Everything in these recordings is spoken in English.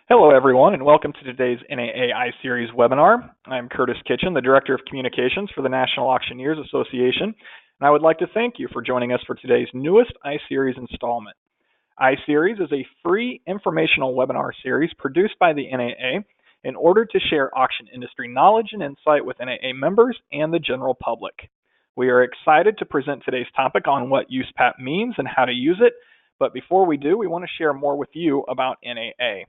Hello, everyone, and welcome to today's NAA iSeries webinar. I'm Curtis Kitchen, the Director of Communications for the National Auctioneers Association, and I would like to thank you for joining us for today's newest iSeries installment. iSeries is a free informational webinar series produced by the NAA in order to share auction industry knowledge and insight with NAA members and the general public. We are excited to present today's topic on what USPAP means and how to use it, but before we do, we want to share more with you about NAA.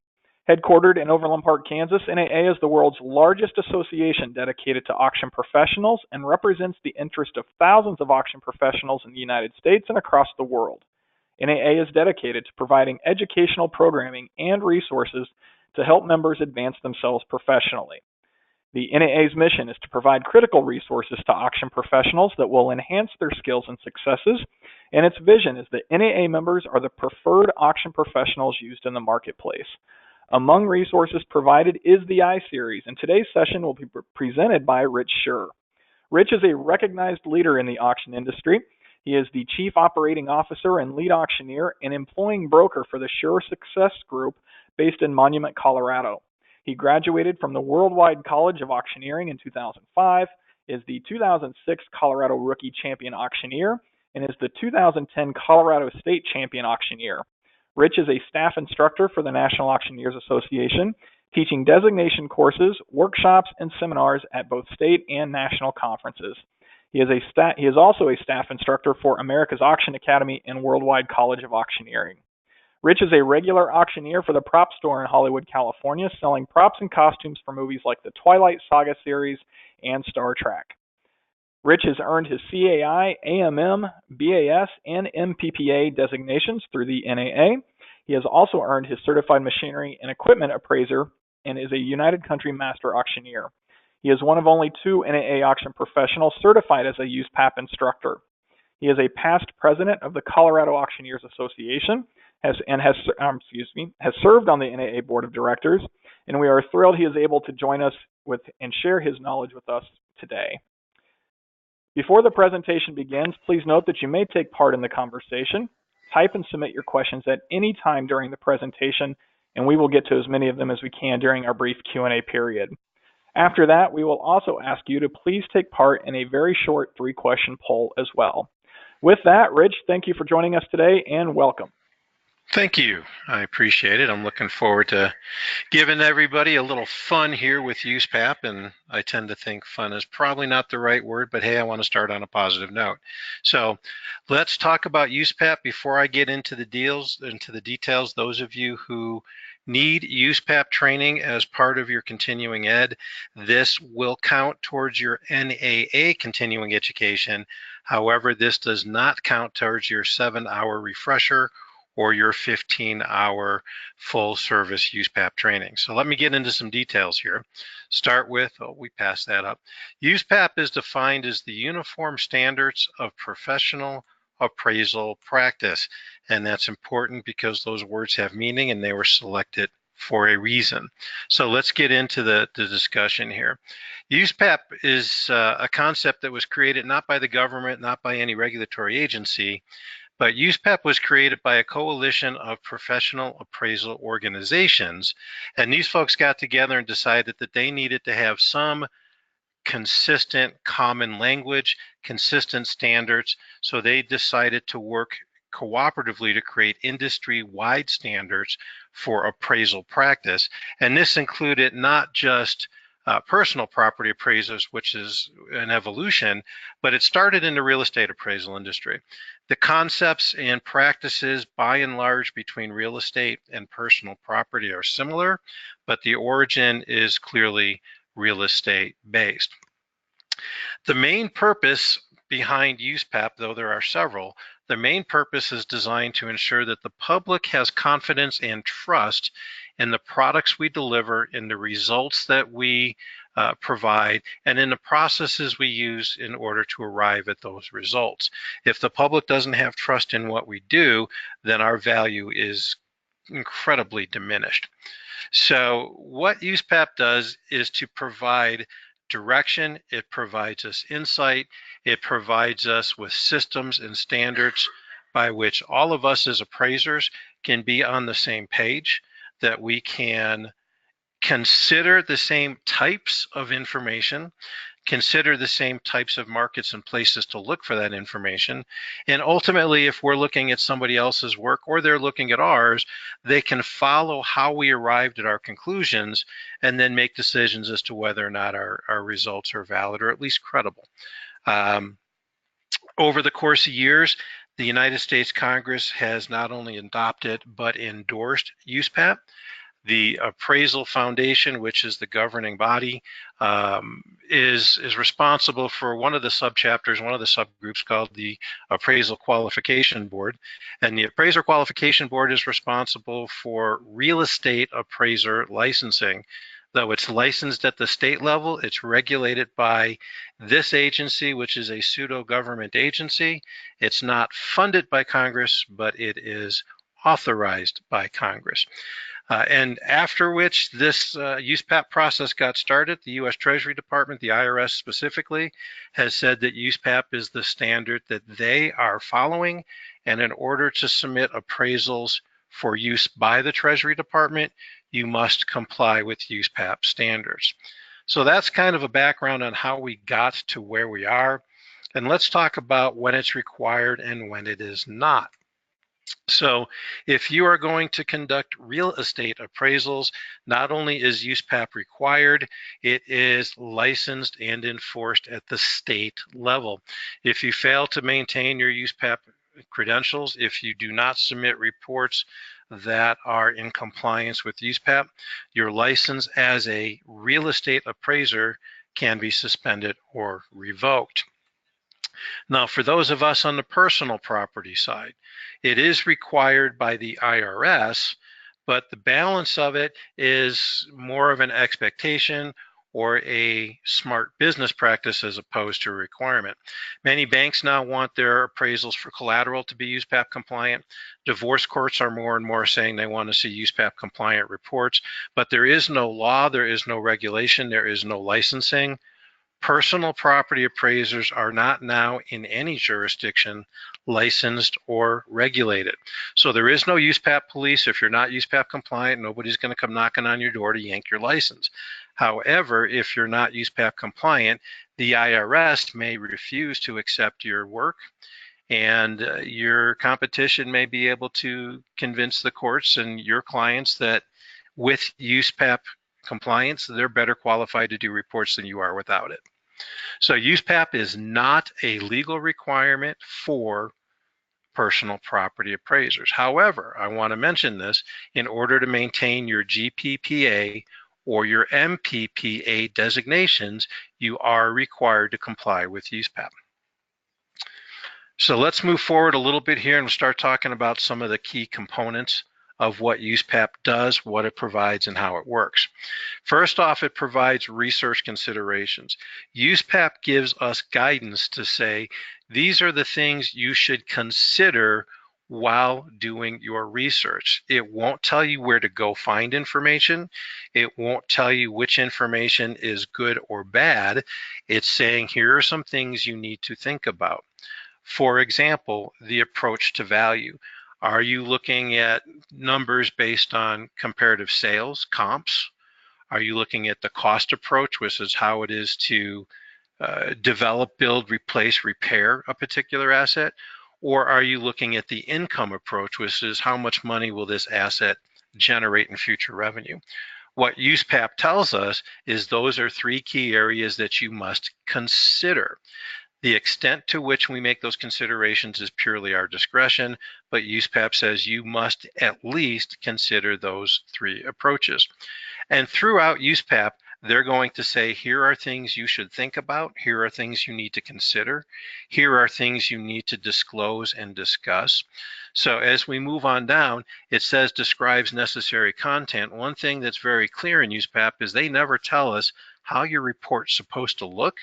Headquartered in Overland Park, Kansas, NAA is the world's largest association dedicated to auction professionals and represents the interest of thousands of auction professionals in the United States and across the world. NAA is dedicated to providing educational programming and resources to help members advance themselves professionally. The NAA's mission is to provide critical resources to auction professionals that will enhance their skills and successes, and its vision is that NAA members are the preferred auction professionals used in the marketplace. Among resources provided is the iSeries, and today's session will be presented by Rich Schur. Rich is a recognized leader in the auction industry. He is the Chief Operating Officer and Lead Auctioneer and Employing Broker for the Schur Success Group based in Monument, Colorado. He graduated from the Worldwide College of Auctioneering in 2005, is the 2006 Colorado Rookie Champion Auctioneer, and is the 2010 Colorado State Champion Auctioneer. Rich is a staff instructor for the National Auctioneers Association, teaching designation courses, workshops, and seminars at both state and national conferences. He is also a staff instructor for America's Auction Academy and Worldwide College of Auctioneering. Rich is a regular auctioneer for the Prop Store in Hollywood, California, selling props and costumes for movies like the Twilight Saga series and Star Trek. Rich has earned his CAI, AMM, BAS, and MPPA designations through the NAA. He has also earned his Certified Machinery and Equipment Appraiser and is a United Country Master Auctioneer. He is one of only 2 NAA auction professionals certified as a USPAP instructor. He is a past president of the Colorado Auctioneers Association has served on the NAA Board of Directors, and we are thrilled he is able to join us and share his knowledge with us today. Before the presentation begins, please note that you may take part in the conversation. Type and submit your questions at any time during the presentation, and we will get to as many of them as we can during our brief Q&A period. After that, we will also ask you to please take part in a very short 3-question poll as well. With that, Rich, thank you for joining us today, and welcome. Thank you. I appreciate it. I'm looking forward to giving everybody a little fun here with USPAP, and I tend to think fun is probably not the right word, but hey, I want to start on a positive note. So let's talk about USPAP before I get into the details. Those of you who need USPAP training as part of your continuing ed, this will count towards your NAA continuing education. However, this does not count towards your 7-hour refresher or your 15-hour full service USPAP training. So let me get into some details here. Start with, we passed that up. USPAP is defined as the Uniform Standards of Professional Appraisal Practice. And that's important because those words have meaning and they were selected for a reason. So let's get into the discussion here. USPAP is a concept that was created not by the government, not by any regulatory agency, but USPAP was created by a coalition of professional appraisal organizations, and these folks got together and decided that they needed to have some consistent common language, consistent standards, so they decided to work cooperatively to create industry-wide standards for appraisal practice. And this included not just personal property appraisers, which is an evolution, but it started in the real estate appraisal industry. The concepts and practices, by and large, between real estate and personal property are similar, but the origin is clearly real estate based. The main purpose behind USPAP, though there are several, the main purpose is designed to ensure that the public has confidence and trust in the products we deliver, in the results that we provide, and in the processes we use in order to arrive at those results. If the public doesn't have trust in what we do, then our value is incredibly diminished. So what USPAP does is to provide direction, it provides us insight, it provides us with systems and standards by which all of us as appraisers can be on the same page. that we can consider the same types of information, consider the same types of markets and places to look for that information. And ultimately, if we're looking at somebody else's work or they're looking at ours, they can follow how we arrived at our conclusions and then make decisions as to whether or not our results are valid or at least credible. Over the course of years, the United States Congress has not only adopted but endorsed USPAP. The Appraisal Foundation, which is the governing body, is responsible for one of the subchapters, one of the subgroups called the Appraisal Qualification Board. And the Appraiser Qualification Board is responsible for real estate appraiser licensing. Though it's licensed at the state level, it's regulated by this agency, which is a pseudo-government agency. It's not funded by Congress, but it is authorized by Congress. And after which this USPAP process got started, the U.S. Treasury Department, the IRS specifically, has said that USPAP is the standard that they are following. And in order to submit appraisals for use by the Treasury Department, you must comply with USPAP standards. So that's kind of a background on how we got to where we are. And let's talk about when it's required and when it is not. So if you are going to conduct real estate appraisals, not only is USPAP required, it is licensed and enforced at the state level. If you fail to maintain your USPAP credentials, if you do not submit reports that are in compliance with USPAP, your license as a real estate appraiser can be suspended or revoked. Now, for those of us on the personal property side, it is required by the IRS, but the balance of it is more of an expectation or a smart business practice as opposed to a requirement. Many banks now want their appraisals for collateral to be USPAP compliant. Divorce courts are more and more saying they want to see USPAP compliant reports, but there is no law, there is no regulation, there is no licensing. Personal property appraisers are not now in any jurisdiction licensed or regulated. So there is no USPAP police. If you're not USPAP compliant, nobody's going to come knocking on your door to yank your license. However, if you're not USPAP compliant, the IRS may refuse to accept your work, and your competition may be able to convince the courts and your clients that with USPAP compliance, they're better qualified to do reports than you are without it. So USPAP is not a legal requirement for personal property appraisers. However, I want to mention this, in order to maintain your GPPA or your MPPA designations, you are required to comply with USPAP. So let's move forward a little bit here and start talking about some of the key components of what USPAP does, what it provides, and how it works. First off, it provides research considerations. USPAP gives us guidance to say, these are the things you should consider while doing your research. It won't tell you where to go find information. It won't tell you which information is good or bad. It's saying, here are some things you need to think about. For example, the approach to value. Are you looking at numbers based on comparative sales, comps? Are you looking at the cost approach, which is how it is to develop, build, replace, repair a particular asset? Or are you looking at the income approach, which is how much money will this asset generate in future revenue? What USPAP tells us is those are three key areas that you must consider. The extent to which we make those considerations is purely our discretion, but USPAP says you must at least consider those three approaches. And throughout USPAP, they're going to say, here are things you should think about, here are things you need to consider, here are things you need to disclose and discuss. So as we move on down, it says describes necessary content. One thing that's very clear in USPAP is they never tell us how your report's supposed to look,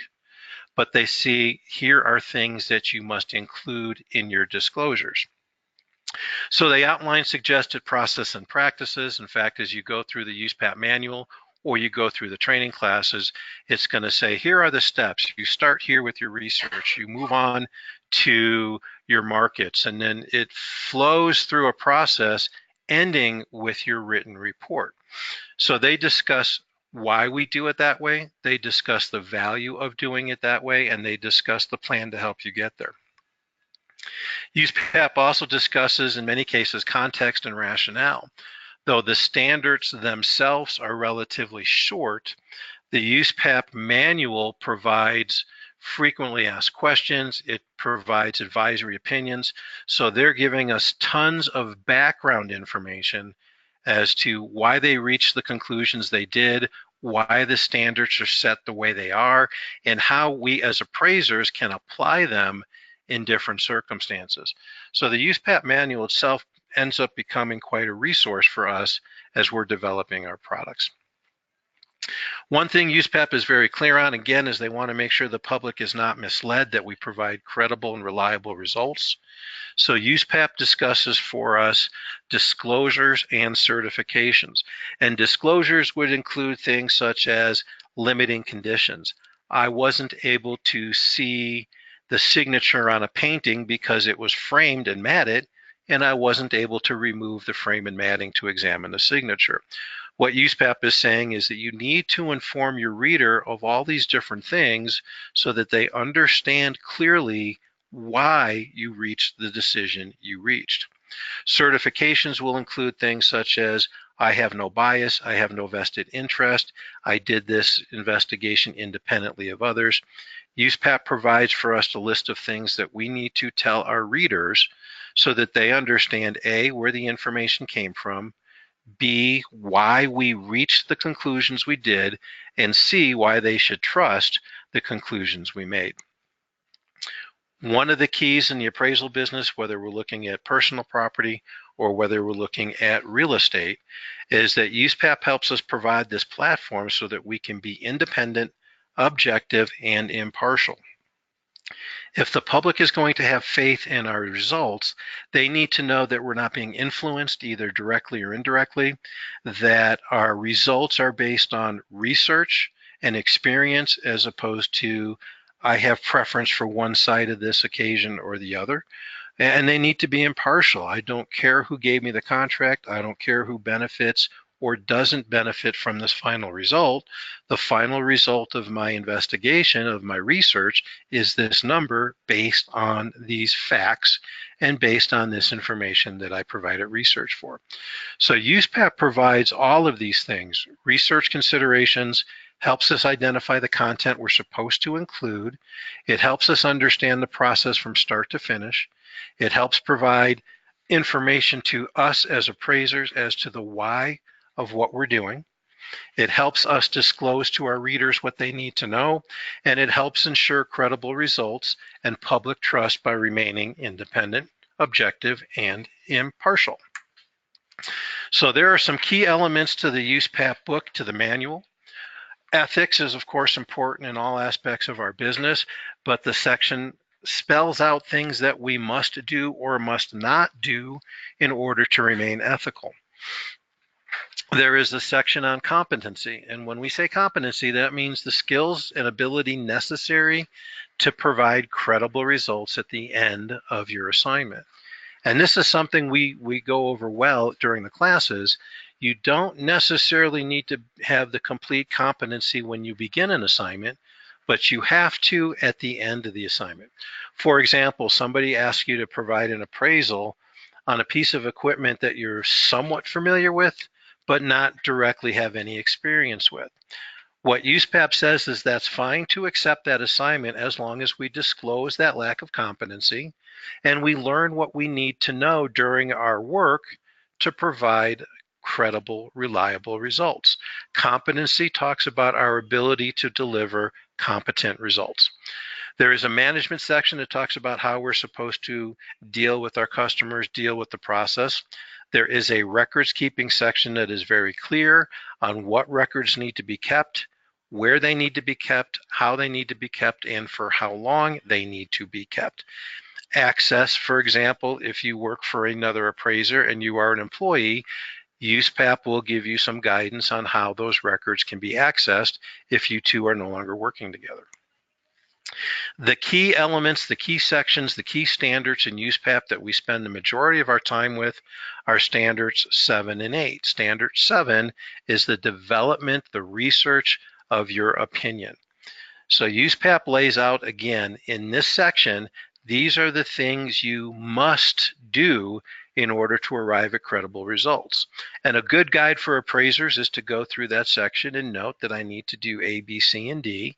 but they see, here are things that you must include in your disclosures. So they outline suggested process and practices. In fact, as you go through the USPAP manual or you go through the training classes, it's going to say, here are the steps. You start here with your research, you move on to your markets, and then it flows through a process ending with your written report. So they discuss why we do it that way, they discuss the value of doing it that way, and they discuss the plan to help you get there. USPAP also discusses, in many cases, context and rationale. Though the standards themselves are relatively short, the USPAP manual provides frequently asked questions. It provides advisory opinions. So they're giving us tons of background information as to why they reached the conclusions they did, why the standards are set the way they are, and how we as appraisers can apply them in different circumstances. So the USPAP manual itself ends up becoming quite a resource for us as we're developing our products. One thing USPAP is very clear on, again, is they want to make sure the public is not misled, that we provide credible and reliable results. So USPAP discusses for us disclosures and certifications. And disclosures would include things such as limiting conditions. I wasn't able to see the signature on a painting because it was framed and matted, and I wasn't able to remove the frame and matting to examine the signature. What USPAP is saying is that you need to inform your reader of all these different things so that they understand clearly why you reached the decision you reached. Certifications will include things such as, I have no bias, I have no vested interest, I did this investigation independently of others. USPAP provides for us a list of things that we need to tell our readers so that they understand A, where the information came from, B, why we reached the conclusions we did, and C, why they should trust the conclusions we made. One of the keys in the appraisal business, whether we're looking at personal property or whether we're looking at real estate, is that USPAP helps us provide this platform so that we can be independent, objective, and impartial. If the public is going to have faith in our results, they need to know that we're not being influenced either directly or indirectly, that our results are based on research and experience as opposed to I have preference for one side of this occasion or the other. And they need to be impartial. I don't care who gave me the contract. I don't care who benefits or doesn't benefit from this final result. The final result of my investigation, of my research, is this number based on these facts and based on this information that I provided research for. So USPAP provides all of these things, research considerations, helps us identify the content we're supposed to include. It helps us understand the process from start to finish. It helps provide information to us as appraisers as to the why of what we're doing. It helps us disclose to our readers what they need to know, and it helps ensure credible results and public trust by remaining independent, objective, and impartial. So there are some key elements to the USPAP book, to the manual. Ethics is, of course, important in all aspects of our business, but the section spells out things that we must do or must not do in order to remain ethical. There is a section on competency, and when we say competency, that means the skills and ability necessary to provide credible results at the end of your assignment. And this is something we go over well during the classes. You don't necessarily need to have the complete competency when you begin an assignment, but you have to at the end of the assignment. For example, somebody asks you to provide an appraisal on a piece of equipment that you're somewhat familiar with, but not directly have any experience with. What USPAP says is that's fine to accept that assignment as long as we disclose that lack of competency and we learn what we need to know during our work to provide credible, reliable results. Competency talks about our ability to deliver competent results. There is a management section that talks about how we're supposed to deal with our customers, deal with the process. There is a records keeping section that is very clear on what records need to be kept, where they need to be kept, how they need to be kept, and for how long they need to be kept. Access, for example, if you work for another appraiser and you are an employee, USPAP will give you some guidance on how those records can be accessed if you two are no longer working together. The key elements, the key sections, the key standards in USPAP that we spend the majority of our time with are standards 7 and 8. Standard 7 is the development, the research of your opinion. So USPAP lays out, again, in this section, these are the things you must do in order to arrive at credible results. And a good guide for appraisers is to go through that section and note that I need to do A, B, C, and D.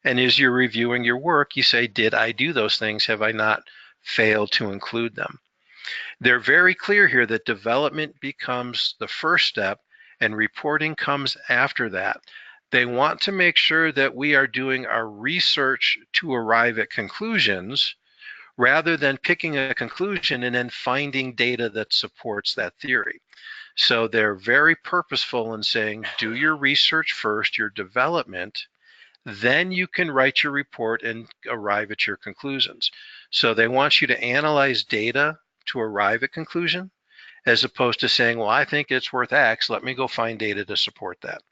And as you're reviewing your work, you say, did I do those things? Have I not failed to include them? They're very clear here that development becomes the first step and reporting comes after that. They want to make sure that we are doing our research to arrive at conclusions rather than picking a conclusion and then finding data that supports that theory. So they're very purposeful in saying, do your research first, your development, then you can write your report and arrive at your conclusions. So they want you to analyze data to arrive at conclusion, as opposed to saying, well, I think it's worth X, let me go find data to support that.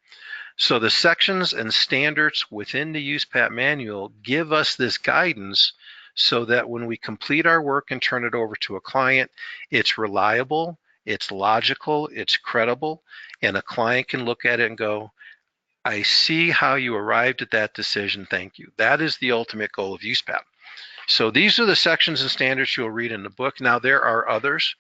So the sections and standards within the USPAP manual give us this guidance so that when we complete our work and turn it over to a client, it's reliable, it's logical, it's credible, and a client can look at it and go, I see how you arrived at that decision. Thank you. That is the ultimate goal of USPAP. So these are the sections and standards you'll read in the book. Now, there are others.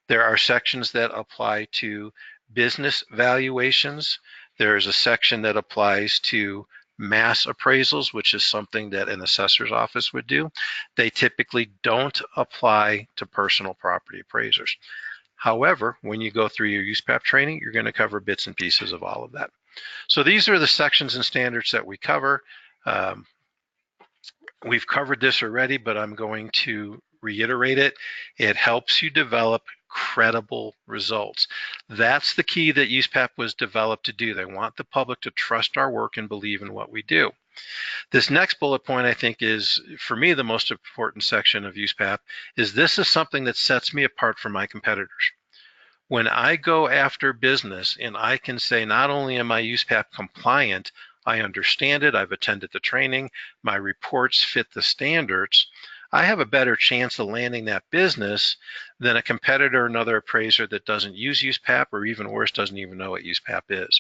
There are sections that apply to business valuations. There's a section that applies to mass appraisals, which is something that an assessor's office would do. They typically don't apply to personal property appraisers. However, when you go through your USPAP training, you're going to cover bits and pieces of all of that. So these are the sections and standards that we cover. We've covered this already, but I'm going to reiterate it. It helps you develop credible results. That's the key that USPAP was developed to do. They want the public to trust our work and believe in what we do. This next bullet point, I think, is, for me, the most important section of USPAP, is this is something that sets me apart from my competitors. When I go after business and I can say, not only am I USPAP compliant, I understand it, I've attended the training, my reports fit the standards, I have a better chance of landing that business than a competitor or another appraiser that doesn't use USPAP, or even worse, doesn't even know what USPAP is.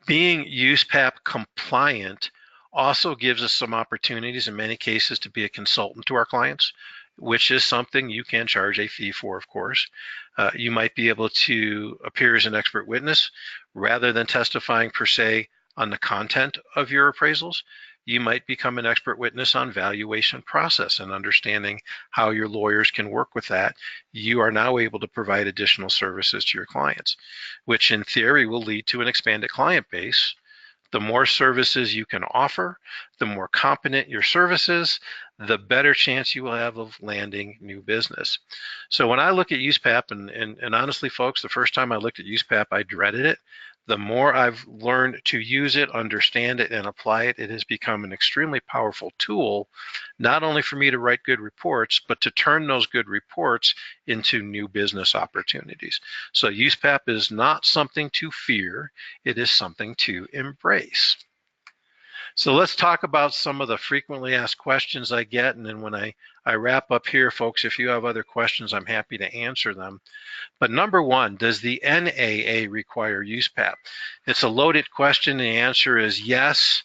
Being USPAP compliant also gives us some opportunities in many cases to be a consultant to our clients, which is something you can charge a fee for, of course. You might be able to appear as an expert witness rather than testifying per se on the content of your appraisals. You might become an expert witness on valuation process and understanding how your lawyers can work with that. You are now able to provide additional services to your clients, which in theory will lead to an expanded client base. The more services you can offer, the more competent your services, the better chance you will have of landing new business. So when I look at USPAP, and honestly, folks, the first time I looked at USPAP, I dreaded it. The more I've learned to use it, understand it, and apply it, it has become an extremely powerful tool, not only for me to write good reports, but to turn those good reports into new business opportunities. So USPAP is not something to fear, it is something to embrace. So let's talk about some of the frequently asked questions I get, and then when I wrap up here, folks, if you have other questions, I'm happy to answer them. But number one, does the NAA require USPAP? It's a loaded question. The answer is yes,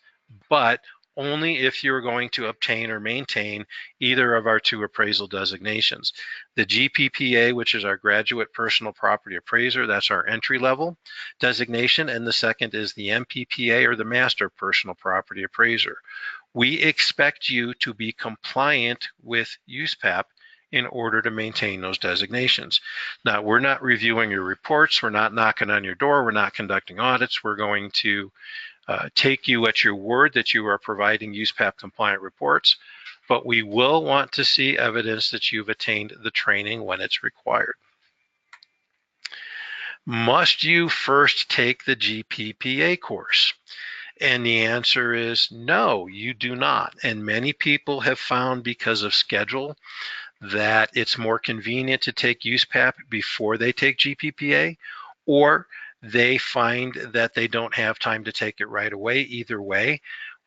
but only if you're going to obtain or maintain either of our two appraisal designations. The GPPA, which is our Graduate Personal Property Appraiser, that's our entry-level designation, and the second is the MPPA, or the Master Personal Property Appraiser. We expect you to be compliant with USPAP in order to maintain those designations. Now, we're not reviewing your reports, we're not knocking on your door, we're not conducting audits, we're going to take you at your word that you are providing USPAP compliant reports, but we will want to see evidence that you've attained the training when it's required. Must you first take the GPPA course? And the answer is no, you do not. And many people have found, because of schedule, that it's more convenient to take USPAP before they take GPPA, or they find that they don't have time to take it right away. Either way,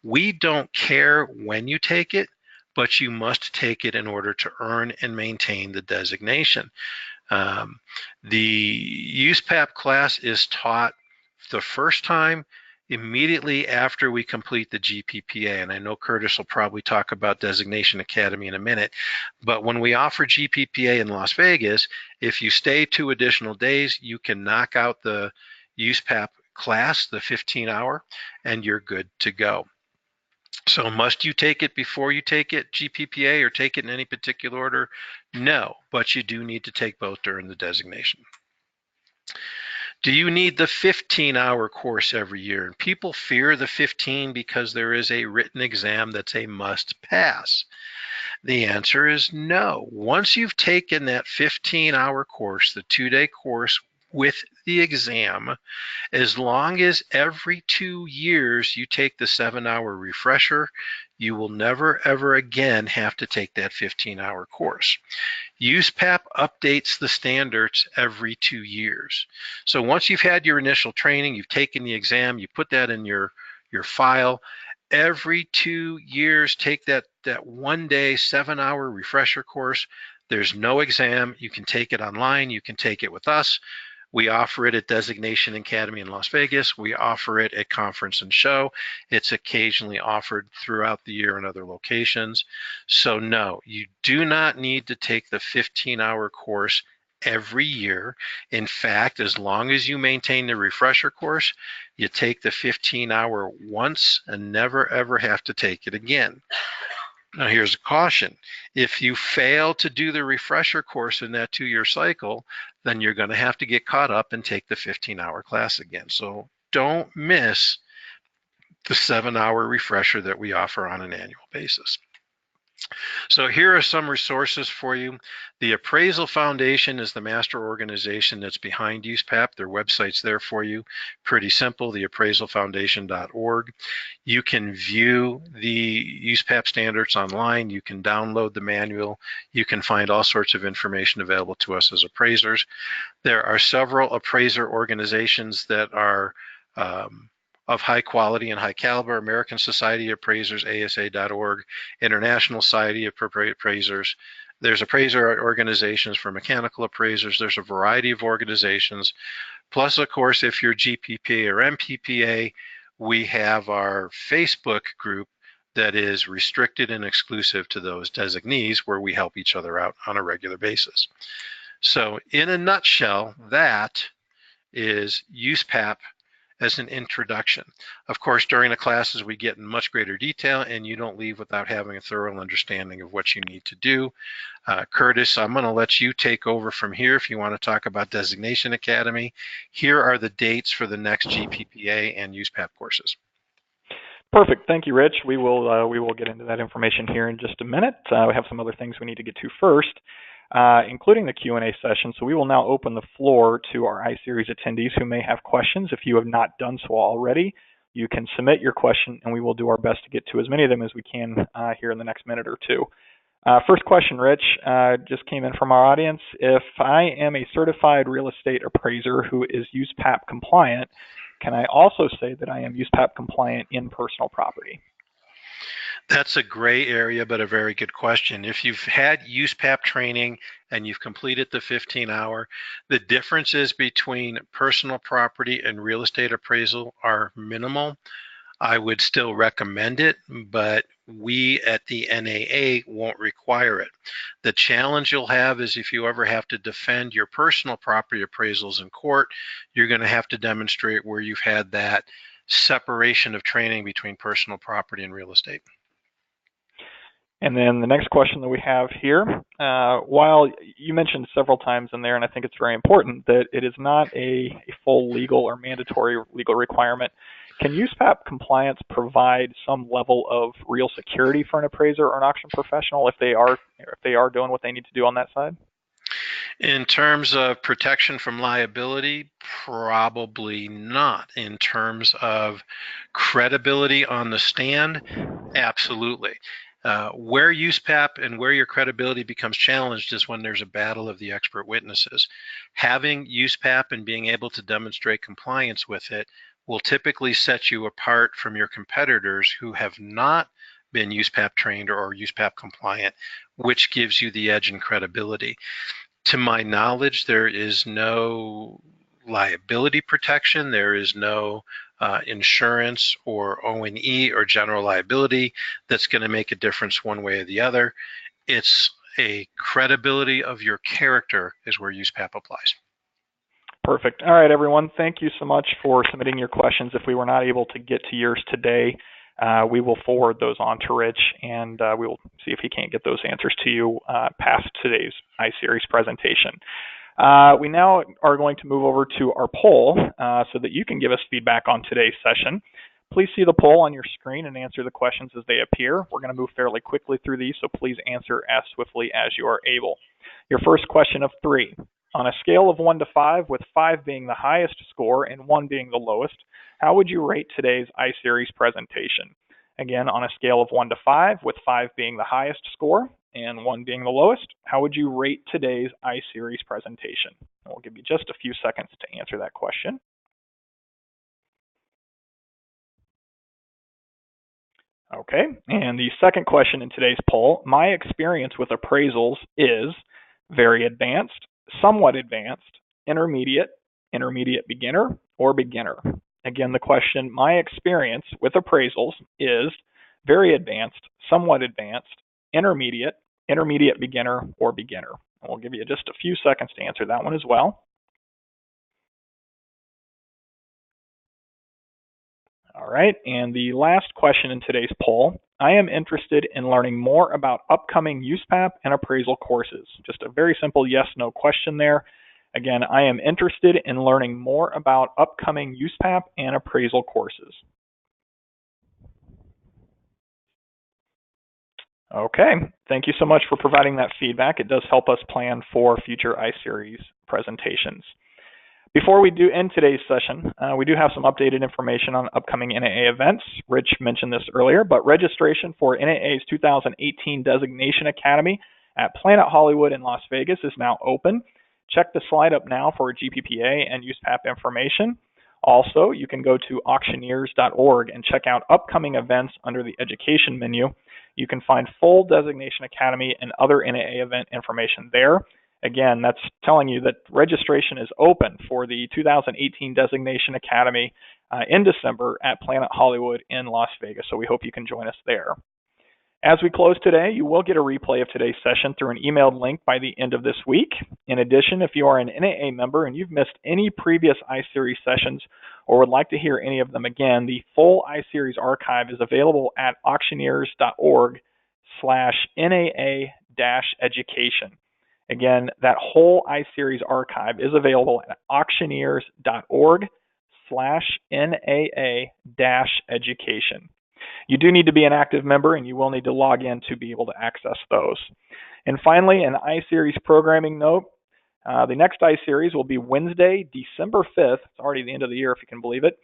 We don't care when you take it, but you must take it in order to earn and maintain the designation. The USPAP class is taught the first time immediately after we complete the GPPA. And I know Curtis will probably talk about Designation Academy in a minute, but when we offer GPPA in Las Vegas, if you stay 2 additional days, you can knock out the USPAP class, the 15-hour, and you're good to go. So must you take it before you take it, GPPA, or take it in any particular order? No, but you do need to take both during the designation. Do you need the 15-hour course every year? And people fear the 15 because there is a written exam that's a must pass. The answer is no. Once you've taken that 15-hour course, the 2-day course with the exam, as long as every 2 years you take the 7-hour refresher, you will never ever again have to take that 15-hour course. USPAP updates the standards every 2 years. So once you've had your initial training, you've taken the exam, you put that in your file, every 2 years take that 1-day 7-hour refresher course. There's no exam. You can take it online. You can take it with us. We offer it at Designation Academy in Las Vegas. We offer it at Conference and Show. It's occasionally offered throughout the year in other locations. So no, you do not need to take the 15-hour course every year. In fact, as long as you maintain the refresher course, you take the 15-hour once and never ever have to take it again. Now here's a caution. If you fail to do the refresher course in that 2-year cycle, then you're going to have to get caught up and take the 15-hour class again. So don't miss the 7-hour refresher that we offer on an annual basis. So here are some resources for you. The Appraisal Foundation is the master organization that's behind USPAP. Their website's there for you. Pretty simple, theappraisalfoundation.org. You can view the USPAP standards online. You can download the manual. You can find all sorts of information available to us as appraisers. There are several appraiser organizations that are of high quality and high caliber: American Society of Appraisers, ASA.org, International Society of Appraisers. There's appraiser organizations for mechanical appraisers. There's a variety of organizations. Plus, of course, if you're GPPA or MPPA, we have our Facebook group that is restricted and exclusive to those designees, where we help each other out on a regular basis. So in a nutshell, that is USPAP as an introduction. Of course, during the classes, we get in much greater detail, and you don't leave without having a thorough understanding of what you need to do. Curtis, I'm going to let you take over from here if you want to talk about Designation Academy. Here are the dates for the next GPPA and USPAP courses. Perfect. Thank you, Rich. We will get into that information here in just a minute. We have some other things we need to get to first, including the Q&A session. So we will now open the floor to our iSeries attendees who may have questions. If you have not done so already, you can submit your question, and we will do our best to get to as many of them as we can here in the next minute or two. First question, Rich, just came in from our audience. If I am a certified real estate appraiser who is USPAP compliant, can I also say that I am USPAP compliant in personal property? That's a gray area, but a very good question. If you've had USPAP training and you've completed the 15-hour, the differences between personal property and real estate appraisal are minimal. I would still recommend it, but we at the NAA won't require it. The challenge you'll have is if you ever have to defend your personal property appraisals in court, you're going to have to demonstrate where you've had that separation of training between personal property and real estate. And then the next question that we have here, while you mentioned several times in there, and I think it's very important, that it is not a full legal or mandatory legal requirement, can USPAP compliance provide some level of real security for an appraiser or an auction professional if they are doing what they need to do on that side? In terms of protection from liability, probably not. In terms of credibility on the stand, absolutely. Where USPAP and where your credibility becomes challenged is when there's a battle of the expert witnesses. Having USPAP and being able to demonstrate compliance with it will typically set you apart from your competitors who have not been USPAP trained or USPAP compliant, which gives you the edge and credibility. To my knowledge, there is no liability protection. There is no insurance or O&E or general liability that's going to make a difference one way or the other. It's a credibility of your character is where USPAP applies. Perfect. All right, everyone. Thank you so much for submitting your questions. If we were not able to get to yours today, we will forward those on to Rich, and we will see if he can't get those answers to you past today's iSeries presentation. We now are going to move over to our poll so that you can give us feedback on today's session. Please see the poll on your screen and answer the questions as they appear. We're going to move fairly quickly through these, so please answer as swiftly as you are able. Your first question of 3. On a scale of 1 to 5, with 5 being the highest score and 1 being the lowest, how would you rate today's iSeries presentation? Again, on a scale of 1 to 5, with 5 being the highest score and 1 being the lowest, how would you rate today's iSeries presentation? We'll give you just a few seconds to answer that question. Okay, and the second question in today's poll, my experience with appraisals is very advanced, somewhat advanced, intermediate, intermediate beginner, or beginner. Again, the question, my experience with appraisals is very advanced, somewhat advanced, intermediate, intermediate beginner, or beginner. And we'll give you just a few seconds to answer that one as well. All right, and the last question in today's poll, I am interested in learning more about upcoming USPAP and appraisal courses. Just a very simple yes/no question there. Again, I am interested in learning more about upcoming USPAP and appraisal courses. Okay, thank you so much for providing that feedback. It does help us plan for future iSeries presentations. Before we do end today's session, we do have some updated information on upcoming NAA events. Rich mentioned this earlier, but registration for NAA's 2018 Designation Academy at Planet Hollywood in Las Vegas is now open. Check the slide up now for GPPA and USPAP information. Also, you can go to auctioneers.org and check out upcoming events under the education menu. You can find full Designation Academy and other NAA event information there. Again, that's telling you that registration is open for the 2018 Designation Academy in December at Planet Hollywood in Las Vegas, so we hope you can join us there. As we close today, you will get a replay of today's session through an emailed link by the end of this week. In addition, if you are an NAA member and you've missed any previous iSeries sessions or would like to hear any of them again, the full iSeries archive is available at auctioneers.org/NAA-education. Again, that whole iSeries archive is available at auctioneers.org/NAA-education. You do need to be an active member, and you will need to log in to be able to access those. And finally, an iSeries programming note. The next iSeries will be Wednesday, December 5th. It's already the end of the year, if you can believe it.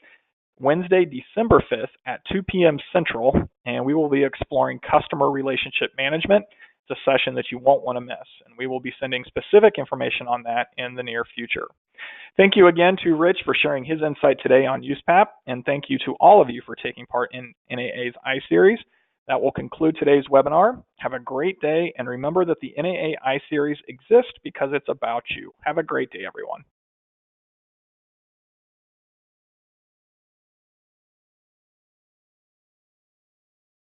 Wednesday, December 5th at 2 p.m. Central, and we will be exploring customer relationship management. It's a session that you won't want to miss, and we will be sending specific information on that in the near future. Thank you again to Rich for sharing his insight today on USPAP, and thank you to all of you for taking part in NAA's iSeries. That will conclude today's webinar. Have a great day, and remember that the NAA iSeries exists because it's about you. Have a great day, everyone.